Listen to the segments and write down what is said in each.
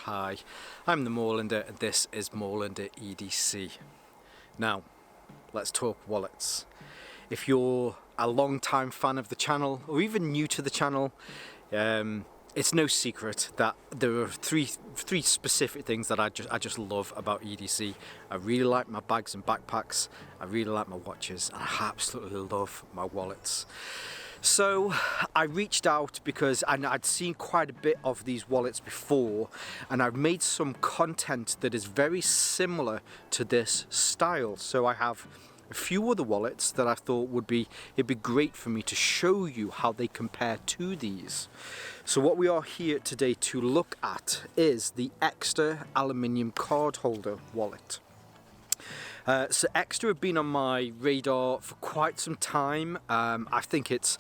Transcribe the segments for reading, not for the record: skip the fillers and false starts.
Hi, I'm the Moorlander and this is Moorlander EDC. Now, let's talk wallets. If you're a long-time fan of the channel or even new to the channel, it's no secret that there are three specific things that I just love about EDC. I really like my bags and backpacks, I really like my watches, and I absolutely love my wallets. So I reached out because I'd seen quite a bit of these wallets before, and I've made some content that is very similar to this style. So I have a few other wallets that I thought it'd be great for me to show you how they compare to these. So what we are here today to look at is the Ekster aluminium card holder wallet. So Ekster have been on my radar for quite some time. I think it's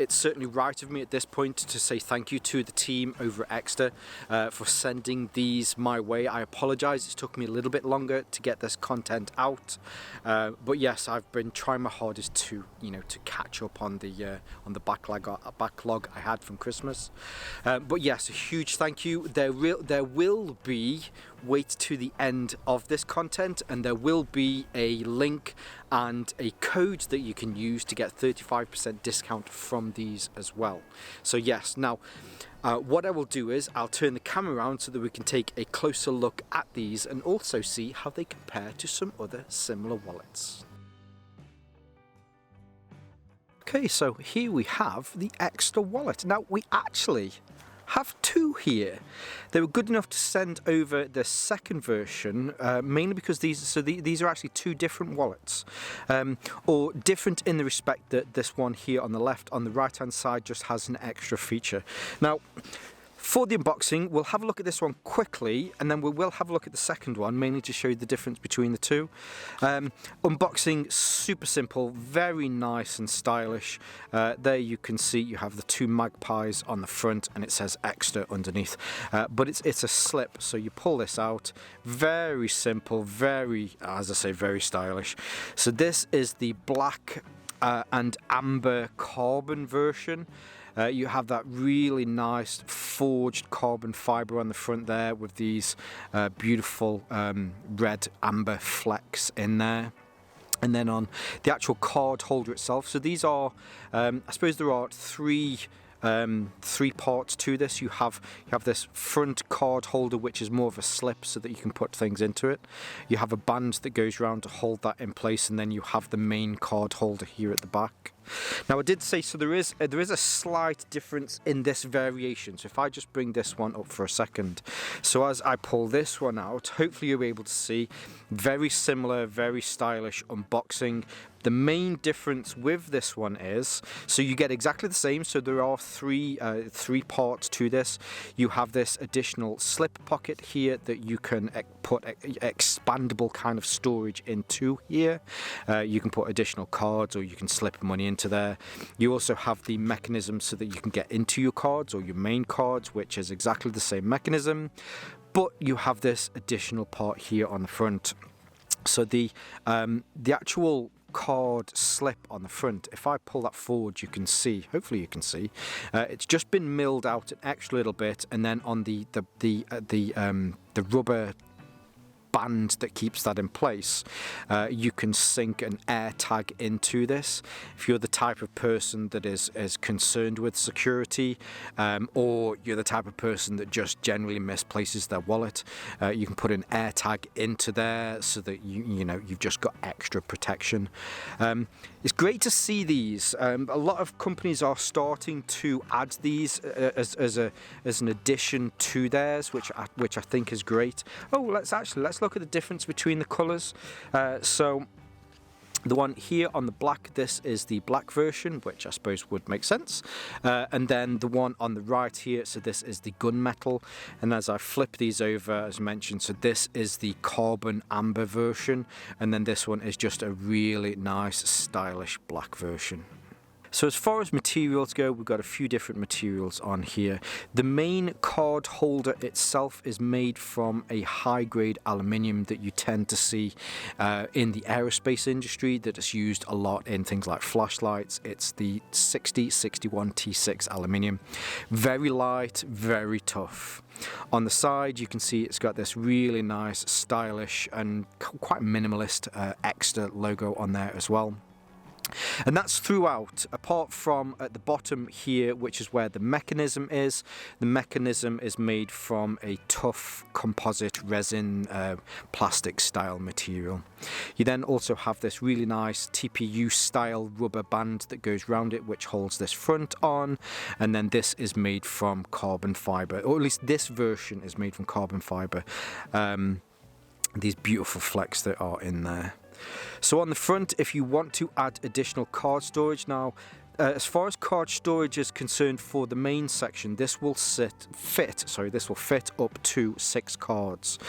certainly right of me at this point to say thank you to the team over at Ekster for sending these my way. I apologise, it's took me a little bit longer to get this content out, but yes, I've been trying my hardest to catch up on the backlog I had from Christmas. But yes, a huge thank you. There will be, wait to the end of this content, and there will be a link and a code that you can use to get 35% discount from these as well. So yes, now what I will do is I'll turn the camera around so that we can take a closer look at these and also see how they compare to some other similar wallets. Okay, so here we have the Ekster wallet. Now we actually have two here. They were good enough to send over the second version, mainly because these are actually two different wallets, or different in the respect that this one here on the left, on the right hand side, just has an extra feature. Now, for the unboxing, we'll have a look at this one quickly, and then we will have a look at the second one, mainly to show you the difference between the two. Unboxing, super simple, very nice and stylish. There you can see you have the two magpies on the front, and it says Ekster underneath. But it's a slip, so you pull this out. Very simple, very, as I say, very stylish. So this is the black and amber carbon version. You have that really nice forged carbon fibre on the front there with these beautiful red amber flecks in there. And then on the actual card holder itself, so these are, I suppose there are three parts to this. You have this front card holder, which is more of a slip so that you can put things into it. You have a band that goes around to hold that in place, and then you have the main card holder here at the back. Now I did say, so there is a slight difference in this variation. So if I just bring this one up for a second, so as I pull this one out, hopefully you'll be able to see very similar, very stylish unboxing. The main difference with this one is, so you get exactly the same, so there are three parts to this. You have this additional slip pocket here that you can put expandable kind of storage into here. You can put additional cards, or you can slip money into there. You also have the mechanism so that you can get into your cards or your main cards, which is exactly the same mechanism, but you have this additional part here on the front. So the actual card slip on the front, if I pull that forward, you can see, hopefully you can see, it's just been milled out an extra little bit, and then on the rubber band that keeps that in place, you can sink an air tag into this. If you're the type of person that is concerned with security, or you're the type of person that just generally misplaces their wallet, you can put an air tag into there so that you've just got extra protection. It's great to see these. A lot of companies are starting to add these as an addition to theirs, which I think is great. Oh, let's look at the difference between the colours. So the one here on the black, this is the black version, which I suppose would make sense. And then the one on the right here, so this is the gunmetal. And as I flip these over, as mentioned, so this is the carbon amber version. And then this one is just a really nice, stylish black version. So as far as materials go, we've got a few different materials on here. The main card holder itself is made from a high-grade aluminium that you tend to see in the aerospace industry, that is used a lot in things like flashlights. It's the 6061 T6 aluminium. Very light, very tough. On the side, you can see it's got this really nice, stylish and quite minimalist Ekster logo on there as well. And that's throughout, apart from at the bottom here, which is where the mechanism is. The mechanism is made from a tough composite resin plastic style material. You then also have this really nice TPU style rubber band that goes around it, which holds this front on, and then this is made from carbon fibre, or at least this version is made from carbon fibre. These beautiful flecks that are in there. So on the front, if you want to add additional card storage, now as far as card storage is concerned for the main section, this will fit up to 6 cards.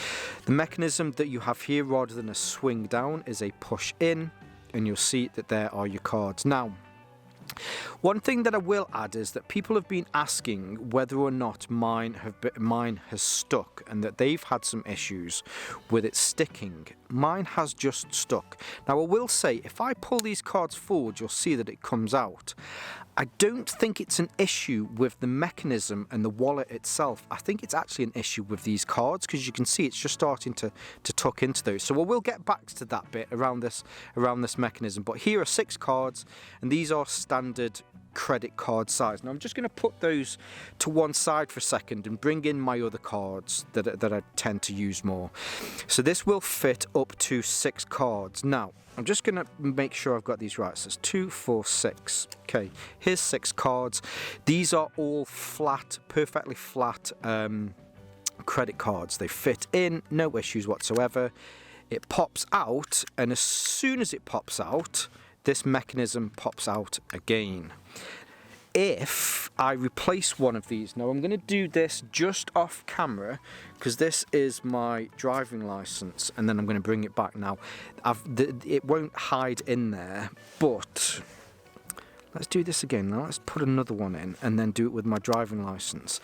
The mechanism that you have here, rather than a swing down, is a push in, and you'll see that there are your cards. Now, one thing that I will add is that people have been asking whether or not mine has stuck, and that they've had some issues with it sticking. Mine has just stuck. Now, I will say, if I pull these cards forward, you'll see that it comes out. I don't think it's an issue with the mechanism and the wallet itself. I think it's actually an issue with these cards, because you can see it's just starting to tuck into those. So I will get back to that bit around this mechanism. But here are 6 cards, and these are standard credit card size. Now I'm just going to put those to one side for a second and bring in my other cards that I tend to use more. So this will fit up to 6 cards. Now I'm just going to make sure I've got these right. So it's 2, 4, 6. Okay, here's 6 cards. These are all flat, perfectly flat credit cards. They fit in, no issues whatsoever. It pops out, and as soon as it pops out, this mechanism pops out again. If I replace one of these, now I'm going to do this just off camera, because this is my driving license, and then I'm going to bring it back now. It won't hide in there, but let's do this again. Now let's put another one in and then do it with my driving license.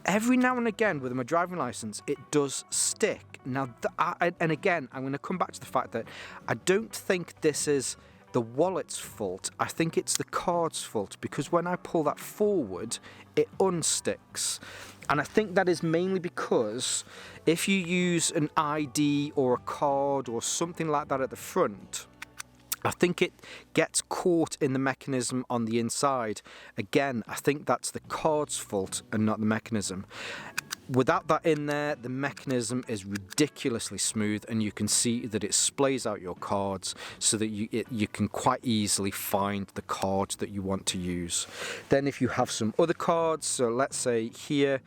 Every now and again with my driving license, it does stick. Now, and again, I'm going to come back to the fact that I don't think this is the wallet's fault. I think it's the card's fault, because when I pull that forward, it unsticks. And I think that is mainly because if you use an ID or a card or something like that at the front, I think it gets caught in the mechanism on the inside. Again, I think that's the card's fault and not the mechanism. Without that in there, the mechanism is ridiculously smooth, and you can see that it splays out your cards so that you can quite easily find the cards that you want to use. Then if you have some other cards, so let's say here,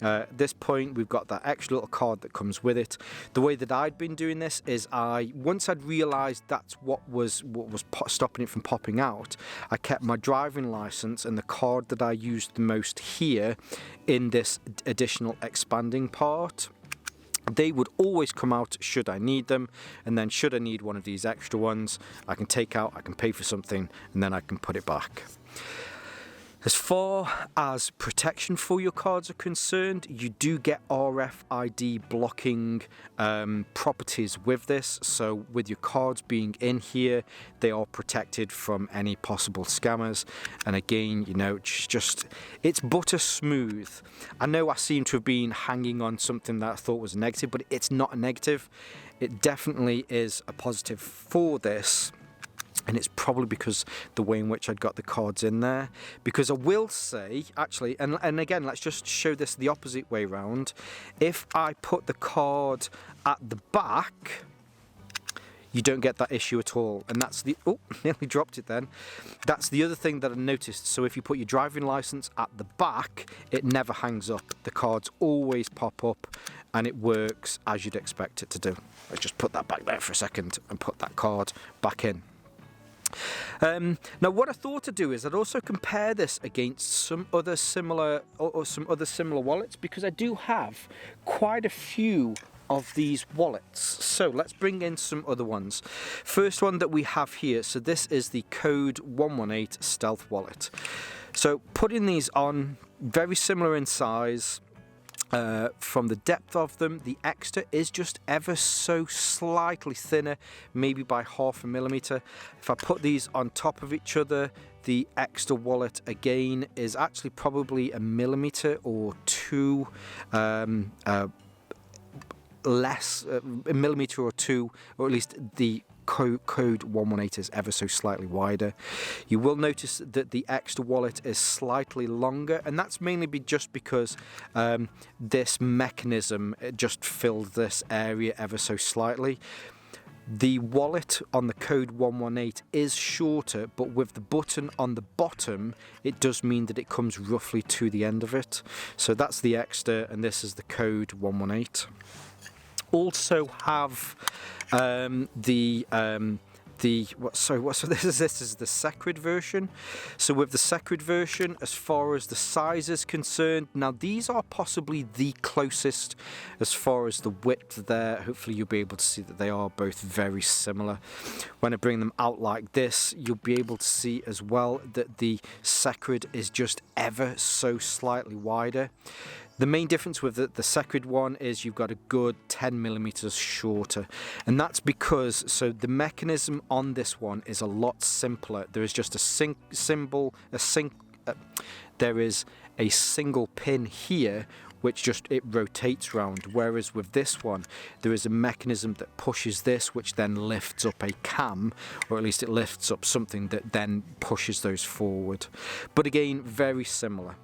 at this point we've got that extra little card that comes with it. The way that I'd been doing this is once I'd realised that's what was stopping it from popping out, I kept my driving licence and the card that I used the most here in this additional expanding part. They would always come out should I need them, and then should I need one of these extra ones, I can take out, I can pay for something, and then I can put it back. As far as protection for your cards are concerned, you do get RFID blocking properties with this. So with your cards being in here, they are protected from any possible scammers. And again, you know, it's butter smooth. I know I seem to have been hanging on something that I thought was a negative, but it's not a negative. It definitely is a positive for this. And it's probably because the way in which I'd got the cards in there. Because I will say, actually, and again, let's just show this the opposite way round. If I put the card at the back, you don't get that issue at all. And that's oh, nearly dropped it then. That's the other thing that I noticed. So if you put your driving license at the back, it never hangs up. The cards always pop up, and it works as you'd expect it to do. Let's just put that back there for a second and put that card back in. Now what I thought to do is I'd also compare this against some other similar wallets, because I do have quite a few of these wallets. So let's bring in some other ones. First one that we have here, so this is the Code 118 Stealth Wallet. So putting these on, very similar in size. From the depth of them, the Ekster is just ever so slightly thinner, maybe by 0.5 millimeter. If I put these on top of each other, the Ekster wallet again is actually probably 1 millimeter or 2 less, 1 millimeter or 2, or at least the Code 118 is ever so slightly wider. You will notice that the Ekster wallet is slightly longer, and that's mainly just because this mechanism just filled this area ever so slightly. The wallet on the Code 118 is shorter, but with the button on the bottom, it does mean that it comes roughly to the end of it. So that's the Ekster, and this is the Code 118. Also have this is the Secret version. So with the Secret version, as far as the size is concerned, now these are possibly the closest as far as the width there. Hopefully you'll be able to see that they are both very similar. When I bring them out like this, you'll be able to see as well that the Secret is just ever so slightly wider. The main difference with the Secret one is you've got a good 10 millimeters shorter, and that's because the mechanism on this one is a lot simpler. There is just there is a single pin here which it rotates round, whereas with this one there is a mechanism that pushes this, which then lifts up a cam, or at least it lifts up something that then pushes those forward. But again, very similar.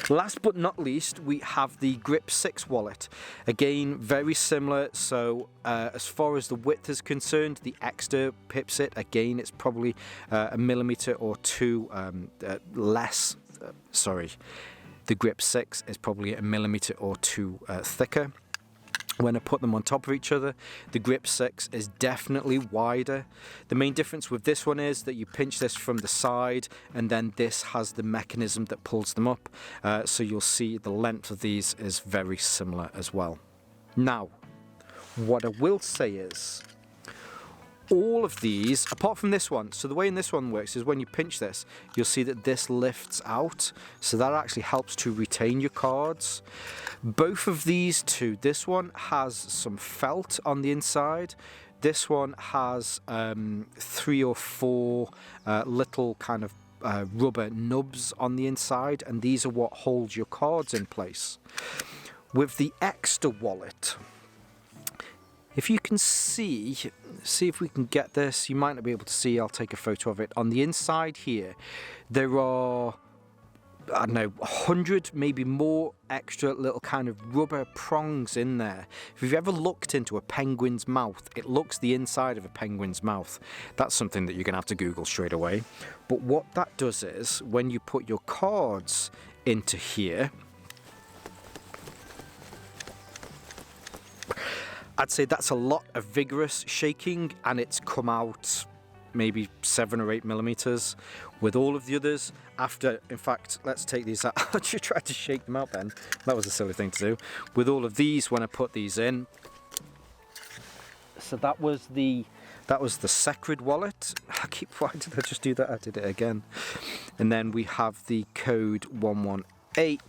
Last but not least, we have the Grip 6 wallet. Again, very similar. So as far as the width is concerned, the Ekster pips it. Again, it's probably 1 millimeter or 2 less. The Grip 6 is probably 1 millimeter or 2 thicker. When I put them on top of each other, the Grip 6 is definitely wider. The main difference with this one is that you pinch this from the side, and then this has the mechanism that pulls them up. So you'll see the length of these is very similar as well. Now, what I will say is, all of these, apart from this one, so the way in this one works is when you pinch this, you'll see that this lifts out, so that actually helps to retain your cards. Both of these two, this one has some felt on the inside, this one has 3 or 4 little kind of rubber nubs on the inside, and these are what holds your cards in place. With the Ekster wallet, if you can see if we can get this, you might not be able to see, I'll take a photo of it. On the inside here, there are, I don't know, 100, maybe more extra little kind of rubber prongs in there. If you've ever looked into a penguin's mouth, it looks the inside of a penguin's mouth. That's something that you're going to have to Google straight away. But what that does is, when you put your cards into here, I'd say that's a lot of vigorous shaking, and it's come out maybe 7 or 8 millimeters. With all of the others, after, in fact, let's take these out. I just tried to shake them out then. That was a silly thing to do. With all of these, when I put these in, so that was the Secret wallet. Why did I just do that? I did it again. And then we have the Code 118.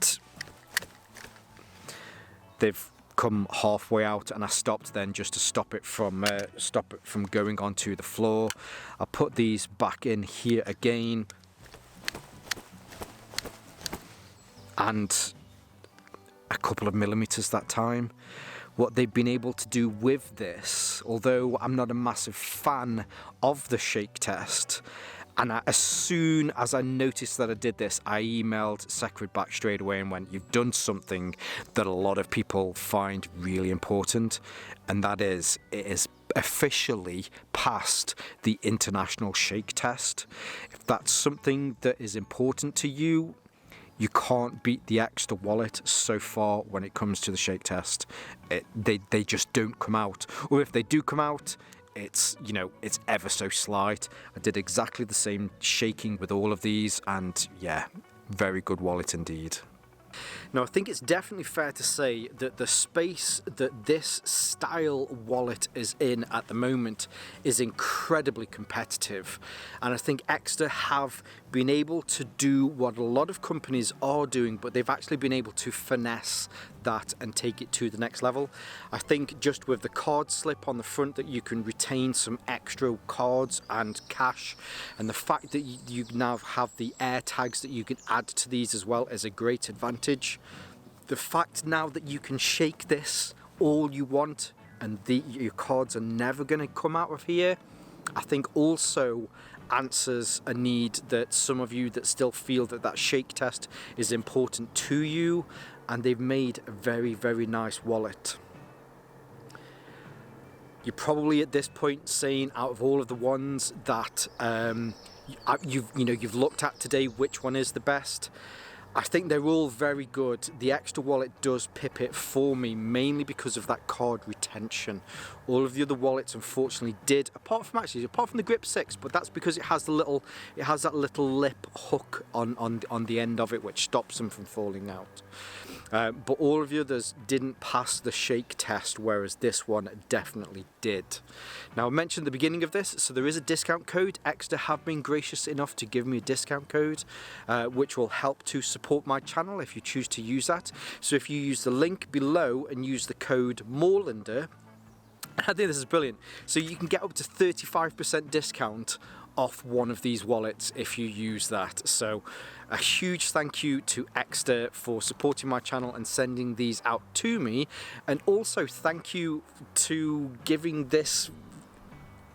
They've come halfway out, and I stopped then just to stop it from going onto the floor. I put these back in here again, and a couple of millimeters that time. What they've been able to do with this, although I'm not a massive fan of the shake test, and as soon as I noticed that I did this, I emailed Secret back straight away and went, you've done something that a lot of people find really important, and that is, it is officially passed the international shake test. If that's something that is important to you, you can't beat the Ekster wallet so far when it comes to the shake test. They just don't come out, or if they do come out, it's ever so slight. I did exactly the same shaking with all of these, and yeah, very good wallet indeed. Now, I think it's definitely fair to say that the space that this style wallet is in at the moment is incredibly competitive, and I think Ekster have been able to do what a lot of companies are doing, but they've actually been able to finesse that and take it to the next level. I think just with the card slip on the front that you can retain some extra cards and cash, and the fact that you now have the air tags that you can add to these as well is a great advantage. The fact now that you can shake this all you want and your cards are never going to come out of here, I think also answers a need that some of you that still feel that that shake test is important to you, and they've made a very, very nice wallet. You're probably at this point saying, out of all of the ones that you've looked at today, which one is the best? I think they're all very good. The Ekster wallet does pip it for me, mainly because of that card retention. All of the other wallets unfortunately did, apart from the Grip 6, but that's because it has that little lip hook on the end of it, which stops them from falling out. But all of the others didn't pass the shake test, whereas this one definitely did. Now, I mentioned at the beginning of this, so there is a discount code. Ekster have been gracious enough to give me a discount code, which will help to support my channel if you choose to use that. So if you use the link below and use the code Moorlander, I think this is brilliant. So you can get up to 35% discount off one of these wallets if you use that. So a huge thank you to Ekster for supporting my channel and sending these out to me, and also thank you to giving this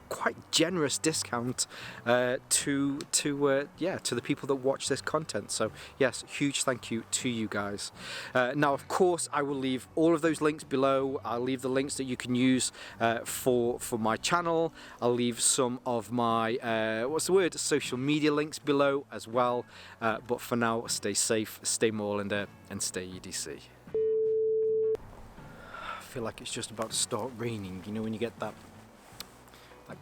quite generous discount to the people that watch this content. So yes, huge thank you to you guys. Now, of course, I will leave all of those links below. I'll leave the links that you can use for my channel. I'll leave some of my social media links below as well. But for now, stay safe, stay Moorlander, and stay EDC. I feel like it's just about to start raining. You know when you get that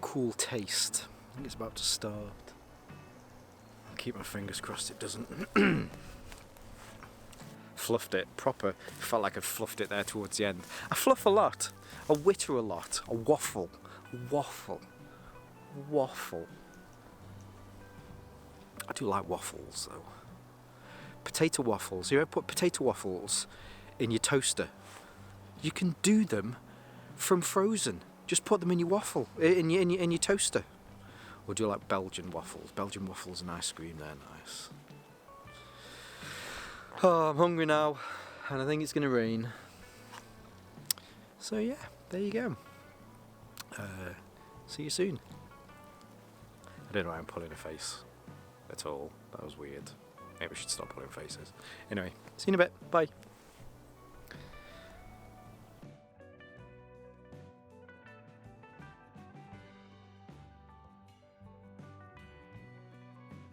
cool taste. I think it's about to start. I'll keep my fingers crossed it doesn't. Fluffed it proper. Felt like I fluffed it there towards the end. I fluff a lot. I witter a lot. I waffle. Waffle. I do like waffles though. Potato waffles. You ever put potato waffles in your toaster? You can do them from frozen. Just put them in your waffle, in your toaster. Or do you like Belgian waffles? Belgian waffles and ice cream, they're nice. Oh, I'm hungry now, and I think it's going to rain. So yeah, there you go. See you soon. I don't know why I'm pulling a face at all. That was weird. Maybe I should stop pulling faces. Anyway, see you in a bit. Bye.